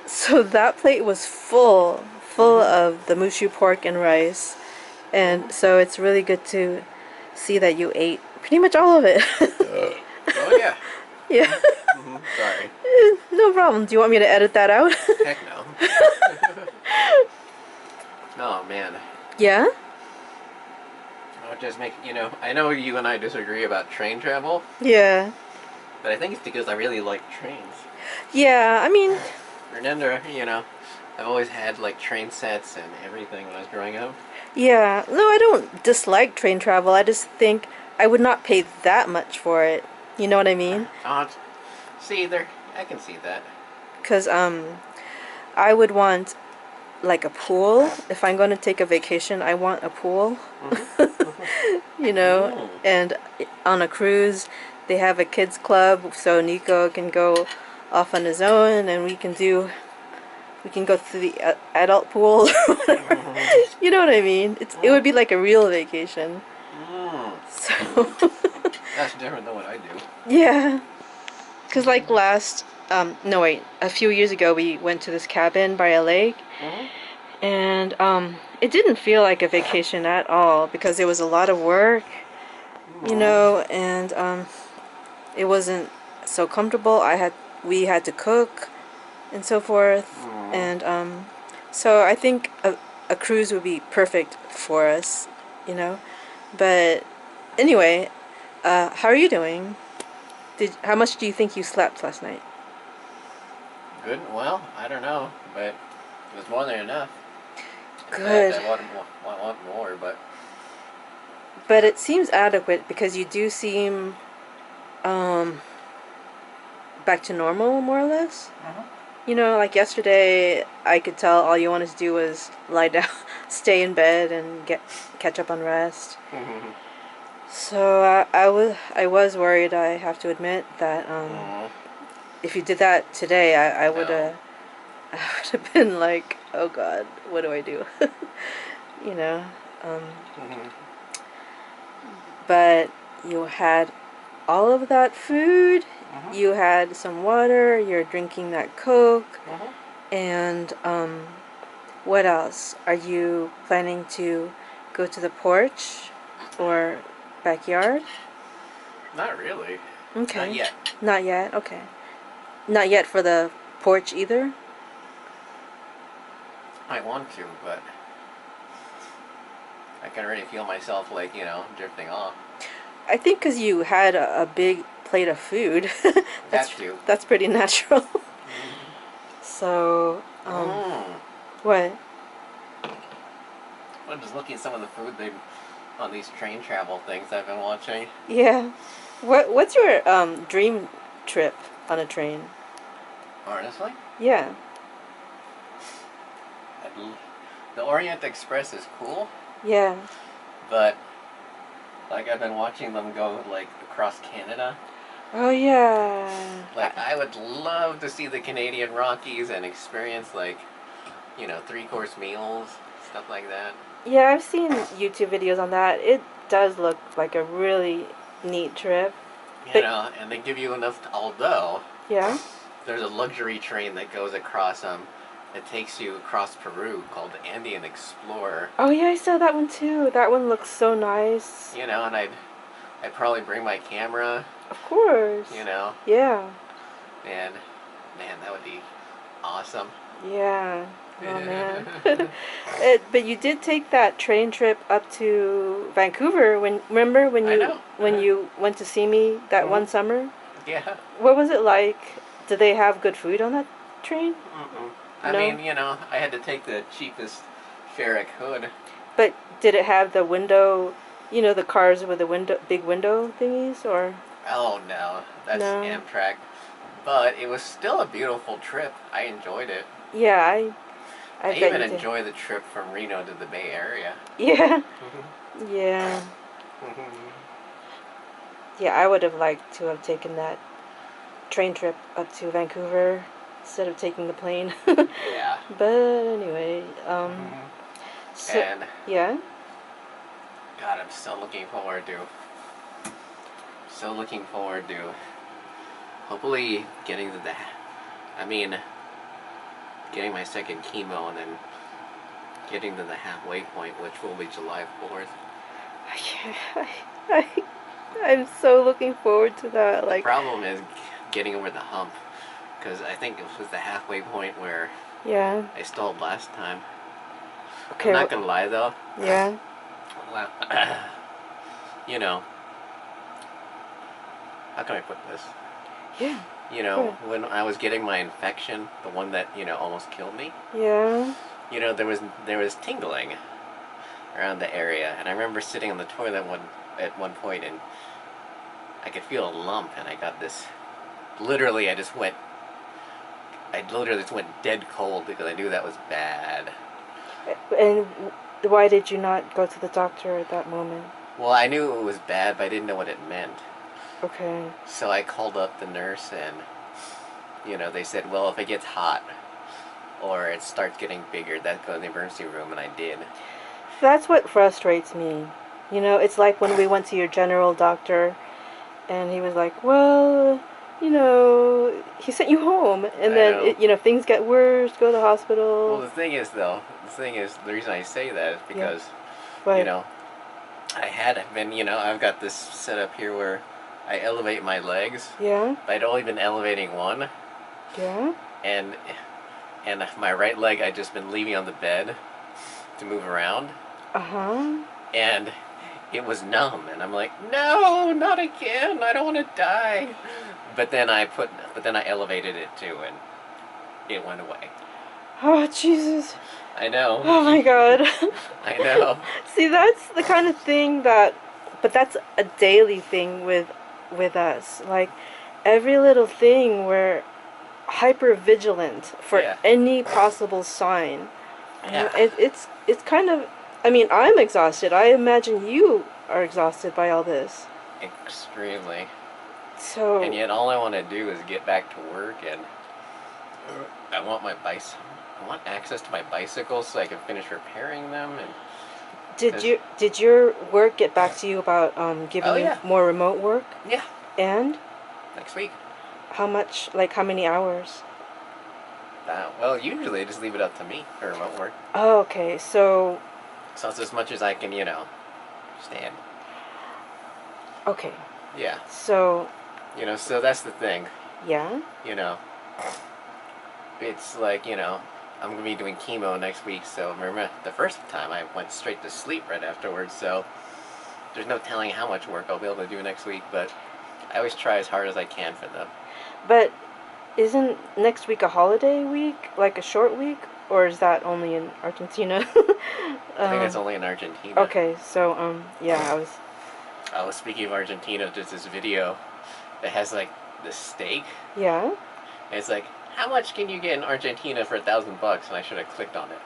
So that plate was full of the mushu pork and rice. And so it's really good to see that you ate pretty much all of it. Oh yeah. Yeah. Sorry. No problem. Do you want me to edit that out? Heck no. Oh man. Yeah? I'll just make, I know you and I disagree about train travel, Yeah. but I think it's because I really like trains. Yeah, I mean... Remember, I've always had like train sets and everything when I was growing up. Yeah. No, I don't dislike train travel. I just think I would not pay that much for it. You know what I mean? See, there, I can see that. Because, I would want, like, a pool. If I'm going to take a vacation, I want a pool. And on a cruise, they have a kids club, so Nico can go off on his own, and we can go to the adult pool. You know what I mean? It would be like a real vacation. So That's different than what I do. yeah, because like no wait, a few years ago we went to this cabin by a lake, and it didn't feel like a vacation at all because it was a lot of work, and it wasn't so comfortable. We had to cook and so forth, and so I think a cruise would be perfect for us, you know. But anyway, how are you doing? How much do you think you slept last night? Good. Well, I don't know, but it was more than enough. Good. I want more, but it seems adequate because you do seem back to normal, more or less. Like yesterday, I could tell all you wanted to do was lie down, stay in bed, and catch up on rest. So I was worried. I have to admit that if you did that today, I would have been like, oh God, what do I do? you know. But you had all of that food. You had some water. You're drinking that Coke. And what else? Are you planning to go to the porch or backyard? not really. Okay. Not yet. Not yet. Okay. Not yet for the porch either? I want to, but I can already feel myself drifting off. I think because you had a big plate of food. That's pretty natural. So, what? I'm just looking at some of the food on these train travel things I've been watching. Yeah. What's your dream trip on a train? Honestly? Yeah. The Orient Express is cool. Yeah. But I've been watching them go across Canada. Oh yeah. I would love to see the Canadian Rockies and experience 3-course meals, stuff like that. Yeah, I've seen YouTube videos on that. It does look like a really neat trip. And they give you enough. Although. Yeah. There's a luxury train that goes across it takes you across Peru called the Andean Explorer. Oh yeah, I saw that one too. That one looks so nice. And I'd probably bring my camera. Of course. Yeah. And man, that would be awesome. Yeah. Oh man. But you did take that train trip up to Vancouver remember when you went to see me that one summer? Yeah. What was it like? Did they have good food on that train? I mean, I had to take the cheapest fare I could. But did it have the window, the cars with the big window thingies, or? Oh no, that's Amtrak. But it was still a beautiful trip. I enjoyed it. Yeah, I even enjoy the trip from Reno to the Bay Area. Yeah. Yeah. Yeah, I would have liked to have taken that train trip up to Vancouver instead of taking the plane. Yeah. But anyway, yeah. God, I'm so looking forward to hopefully getting to the, I mean, getting my second chemo and then getting to the halfway point, which will be July 4th. I'm so looking forward to that. The Like, problem is getting over the hump, because I think it was the halfway point where yeah. I stalled last time. Okay. I'm not gonna lie though. Yeah. Well, you know, how can I put this? Yeah. You know, when I was getting my infection, the one that, you know, almost killed me, Yeah. you know, there was tingling around the area, and I remember sitting on the toilet at one point, and I could feel a lump, and I got this. Literally, I literally just went dead cold because I knew that was bad. And why did you not go to the doctor at that moment? Well, I knew it was bad, but I didn't know what it meant. Okay. So I called up the nurse, and, you know, they said, well, if it gets hot or it starts getting bigger, that's go to the emergency room, and I did. That's what frustrates me. You know, it's like when we went to your general doctor and he was like, well, you know, he sent you home. And then, you know, things get worse, go to the hospital. Well, the thing is, the reason I say that is because, yeah. you know, I had been, you know, I've got this set up here where I elevate my legs. Yeah. But I'd only been elevating one. Yeah. And my right leg I'd just been leaving on the bed to move around. Uh-huh. And it was numb, and I'm like, no, not again, I don't want to die. But then I elevated it too, and it went away. Oh, Jesus. I know. Oh my God. I know. See, that's the kind of thing but that's a daily thing with us. Like, every little thing we're hyper vigilant for any possible sign. Yeah. It's kind of, I mean, I'm exhausted. I imagine you are exhausted by all this. Extremely. So. And yet all I want to do is get back to work, and I want access to my bicycles so I can finish repairing them. And did your work get back to you about giving you more remote work? Yeah. And? Next week. How much? Like, how many hours? Well, usually I just leave it up to me for remote work. Oh, okay. So it's as much as I can, you know, stand. Okay. Yeah. So. You know, so that's the thing. Yeah. You know, it's like, you know, I'm going to be doing chemo next week, so remember the first time I went straight to sleep right afterwards, so there's no telling how much work I'll be able to do next week, but I always try as hard as I can for them. But isn't next week a holiday week, like a short week, or is that only in Argentina? I think it's only in Argentina. Okay, so yeah, I was speaking of Argentina, there's this video that has like this steak. Yeah. And it's like, how much can you get in Argentina for $1,000? And I should have clicked on it.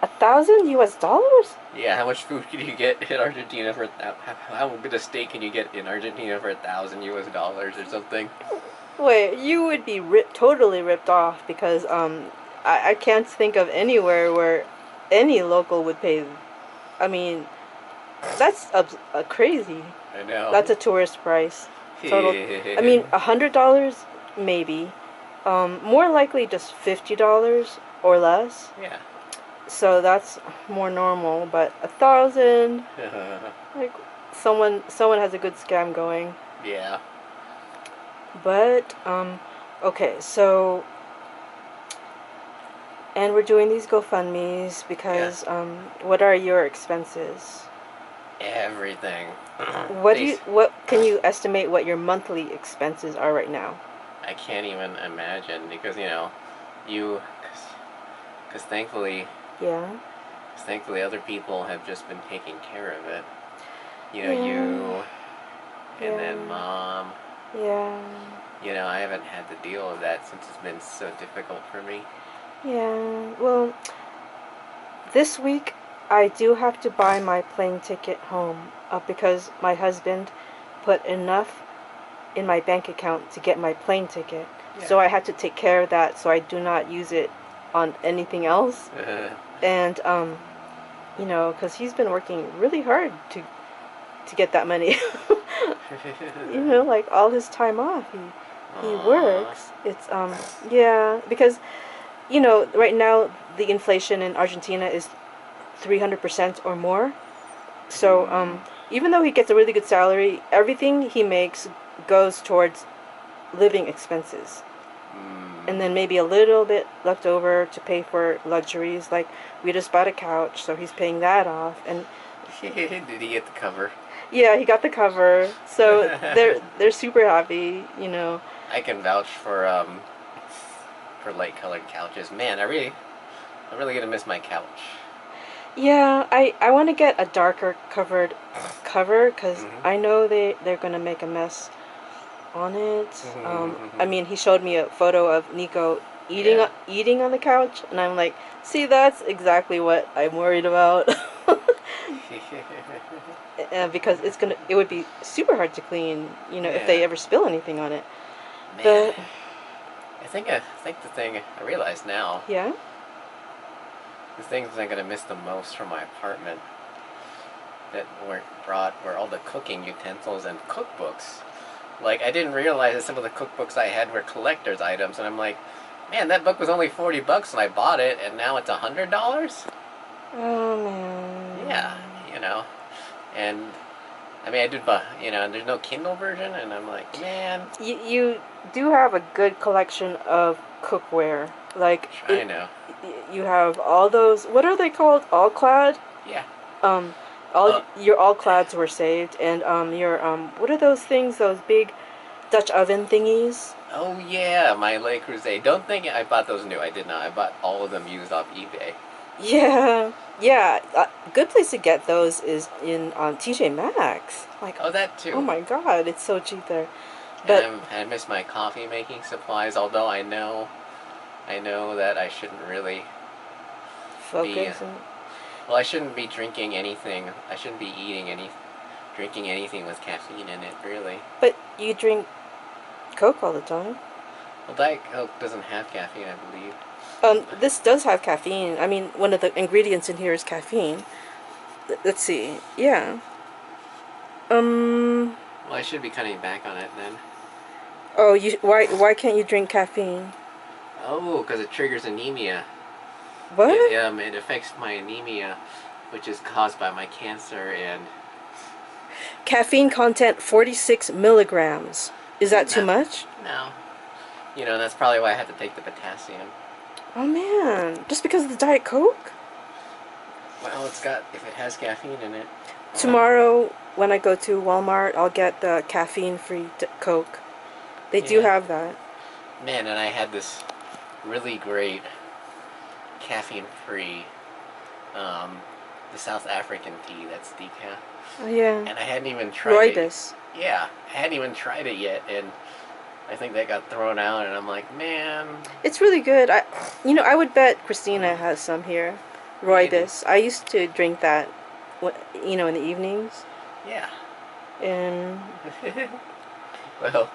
$1,000 US? Yeah, how much food can you get in Argentina for how good a steak can you get in Argentina for $1,000 US or something? Wait, you would be totally ripped off because I can't think of anywhere where any local would pay. I mean, that's crazy. I know. That's a tourist price. Total. I mean, $100 maybe. More likely just $50 or less. Yeah. So that's more normal, but 1,000. Like someone has a good scam going. Yeah. But okay, so and we're doing these GoFundMes because what are your expenses? Everything. What can you estimate what your monthly expenses are right now? I can't even imagine because because thankfully other people have just been taking care of it. You know, you and then Mom. Yeah. You know, I haven't had to deal with that since it's been so difficult for me. Yeah. Well, this week I do have to buy my plane ticket home because my husband put enough in my bank account to get my plane ticket. Yeah. So I had to take care of that so I do not use it on anything else. And you know, because he's been working really hard to get that money. You know, like all his time off, He Aww. works. It's yeah, because right now the inflation in Argentina is 300% or more. So Hmm. even though he gets a really good salary, everything he makes goes towards living expenses. And then Hmm. maybe a little bit left over to pay for luxuries. Like we just bought a couch, so he's paying that off. And Did he get the cover? yeah, he got the cover, so they're super happy. I can vouch for light colored couches. Man, I'm really gonna miss my couch. Yeah, I want to get a darker covered cover because Hmm. I know they're gonna make a mess on it. I Hmm. mean, he showed me a photo of Nico Yeah. eating on the couch, and I'm like, see, that's exactly what I'm worried about. Because it would be super hard to clean, if they Yeah. ever spill anything on it. Man, But I think the thing I realize now, yeah, the things I'm gonna miss the most from my apartment that weren't brought were all the cooking utensils and cookbooks. Like I didn't realize that some of the cookbooks I had were collector's items, and I'm like, man, that book was only $40 when I bought it, and now it's $100. oh man, Yeah, you know, and I mean, I did buy, and there's no Kindle version, and I'm like, man, you do have a good collection of cookware. Like I know. you have all those. What are they called? All clad. Yeah. Um, all Uh, your all clads were saved, and your what are those things? Those big Dutch oven thingies. oh yeah, my Le Creuset. Don't think I bought those new. I did not. I bought all of them used off eBay. Yeah, yeah. Good place to get those is in TJ Maxx. Like, Oh, that oh too. my God, it's so cheap there. And But I miss my coffee making supplies. Although I know that I shouldn't really be. focus and Well, I shouldn't be drinking anything. I shouldn't be drinking anything with caffeine in it. Really. but you drink Coke all the time. Well, Diet Coke doesn't have caffeine, I believe. This does have caffeine. I mean, one of the ingredients in here is caffeine. Let's see. Yeah. Um. Well, I should be cutting back on it then. Oh, why can't you drink caffeine? Oh, because it triggers anemia. It What? it affects my anemia, which is caused by my cancer, and Caffeine content 46 milligrams. Is that too no, much? no. That's probably why I have to take the potassium. Oh man, just because of the Diet Coke? Well, if it has caffeine in it. Tomorrow, when I go to Walmart, I'll get the caffeine-free Coke. They do Yeah. have that. Man, and I had this really great caffeine-free, um, the South African tea that's decaf, Oh yeah. and I hadn't even tried it. Rooibos. Yeah, I hadn't even tried it yet, and I think that got thrown out, and I'm like, man, It's really good. I would bet Christina has some here. maybe. Rooibos. I used to drink that, in the evenings. Yeah. And Well,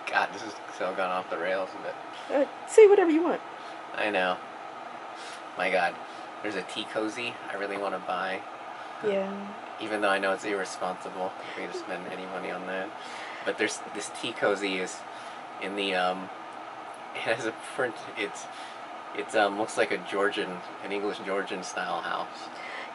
God, this has so gone off the rails a bit. say whatever you want. I know. My God, there's a tea cozy I really want to buy, Yeah. even though I know it's irresponsible for me to spend any money on that. But there's this tea cozy is in the it has a print. It's looks like an English Georgian style house.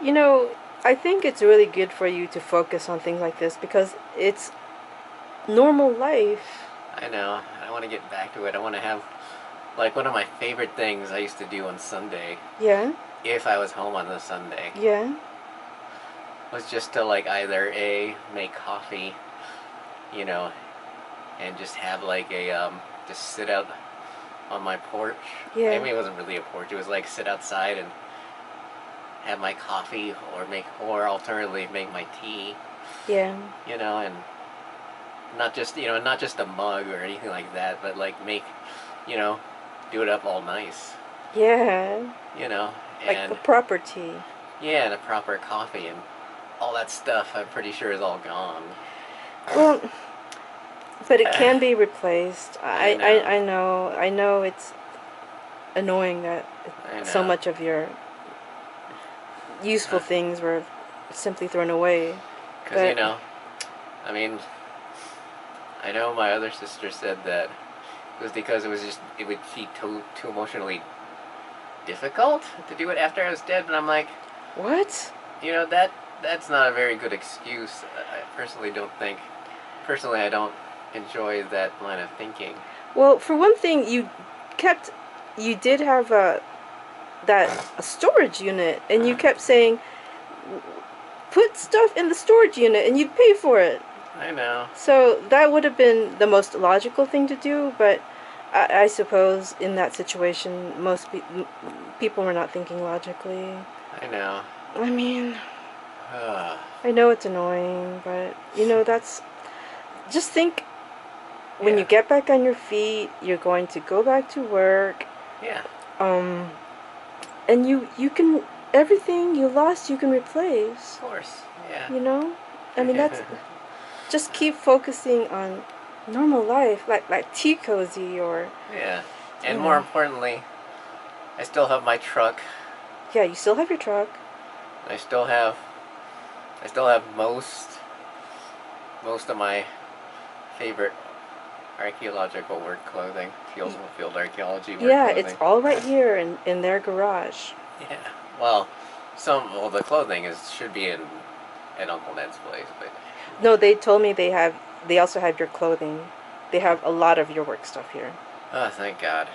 You know, I think it's really good for you to focus on things like this because it's normal life. I know. I want to get back to it. I want to have like one of my favorite things I used to do on Sunday, Yeah. if I was home on the Sunday, Yeah. was just to like either make coffee, you know, and just have like just sit out on my porch. I Yeah. mean, it wasn't really a porch. It was like sit outside and have my coffee, or alternatively make my tea, Yeah. and not just a mug or anything like that, but like you know, do it up all nice, Yeah. you know, Like a and proper tea. yeah, and a proper coffee and all that stuff. I'm pretty sure is all gone. Well, but it can be replaced. I know. I know it's annoying that I so know. much of your useful things were simply thrown away. Because But I mean, I know my other sister said that it was because it would be too emotionally difficult to do it after I was dead, and I'm like, What? that's not a very good excuse. I personally don't think. Personally, I don't enjoy that line of thinking. Well, for one thing, you did have a storage unit, and you kept saying, put stuff in the storage unit, and you'd pay for it. I know. So that would have been the most logical thing to do, but I suppose in that situation, people were not thinking logically. I know. I mean, Uh, I know it's annoying, but that's just think when you yeah. get back on your feet, you're going to go back to work. Yeah. Um, and you can everything you lost, you can replace. Of course. Yeah. You know, I mean that's just keep focusing on normal life, like tea cozy or Yeah. And more importantly, I still have my truck. yeah, you still have your truck. I still have most of my favorite archaeological work clothing, field archaeology work Yeah, clothing. it's all right here in their garage. Yeah. Well, the clothing should be in at Uncle Ned's place, but No, they told me they also have your clothing. They have a lot of your work stuff here. oh, thank God.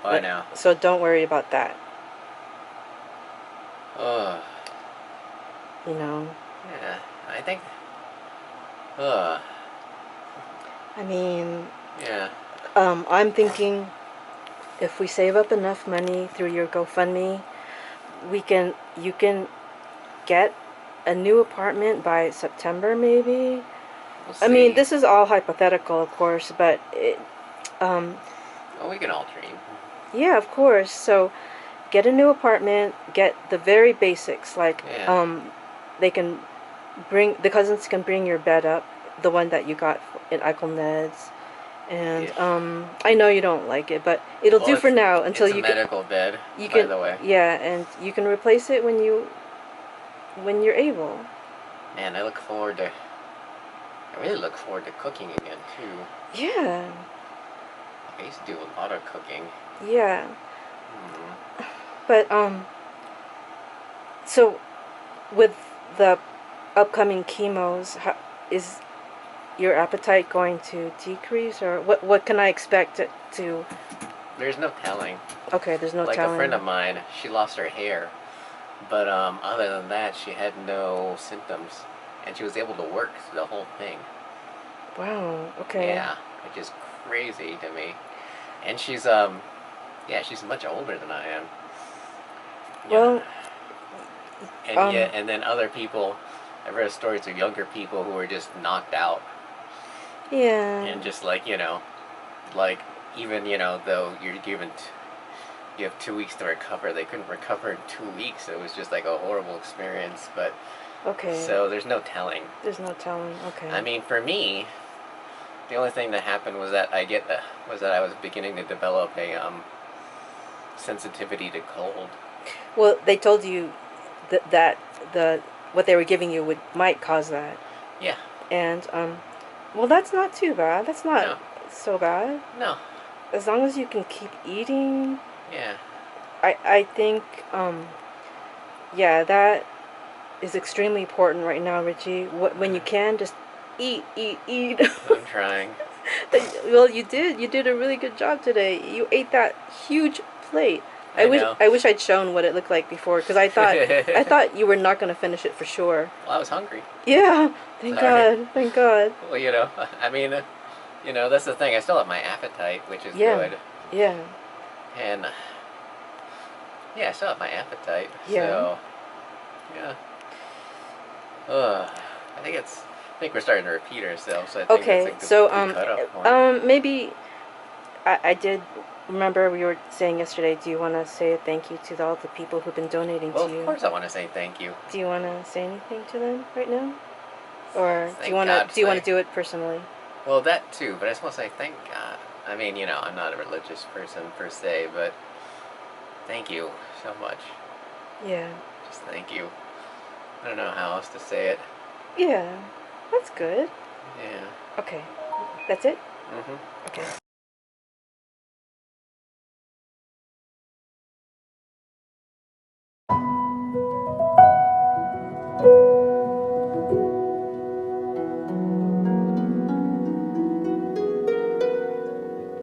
Bye now. So don't worry about that. Ugh. You know. Yeah. I think. Ugh. I mean, Yeah. I'm thinking if we save up enough money through your GoFundMe, you can get a new apartment by September maybe. We'll I mean, see. this is all hypothetical, of course, but Well, we can all dream. yeah, of course. So get a new apartment, get the very basics like Yeah. they can the cousins can bring your bed up, the one that you got in Uncle Ned's. And Ish. I know you don't like it, but it'll Well, do for now until it's a medical bed, you by can the way. yeah, and you can replace it when you're able. Man, I really look forward to cooking again too. Yeah. I used to do a lot of cooking. Yeah. Mm. But so with the upcoming chemos, is your appetite going to decrease, or what can I expect it to? There's no telling. Okay, there's no Like telling. a friend of mine, she lost her hair, but other than that, she had no symptoms, and she was able to work through the whole thing. Wow. Okay. Yeah, which is crazy to me. And she's much older than I am. Well, And then other people, I've read stories of younger people who were just knocked out, yeah. and just like even though you have 2 weeks to recover, they couldn't recover in 2 weeks. It was just like a horrible experience. But Okay. so there's no telling. There's no telling. Okay. I mean, for me, the only thing that happened was that I was beginning to develop a sensitivity to cold. Well, they told you that the what they were giving you might cause that. Yeah. And well, that's not too bad. That's not No. so bad. No. As long as you can keep eating. Yeah. I think yeah, that is extremely important right now, Richie. When you can, just eat, eat, eat. I'm trying. Well, you did a really good job today. You ate that huge plate. I know. I wish I'd shown what it looked like before, because I thought you were not going to finish it for sure. Well, I was hungry. Yeah, thank Sorry. God, thank God. Well, I mean, that's the thing. I still have my appetite, which is Yeah. good. Yeah. And yeah, I still have my appetite. Yeah. So yeah. I think we're starting to repeat ourselves. So I think Okay, that's a so good cutoff point. maybe I did remember we were saying yesterday. Do you want to say a thank you to all the people who've been donating Well, to you? of course I want to say thank you. Do you want to say anything to them right now, or Thank do you want God, to do it personally? Well, that too, but I just want to say thank God. I mean, I'm not a religious person per se, but thank you so much. Yeah. Just thank you. I don't know how else to say it. Yeah, that's good. Yeah. Okay. That's it? Mm-hmm. Okay.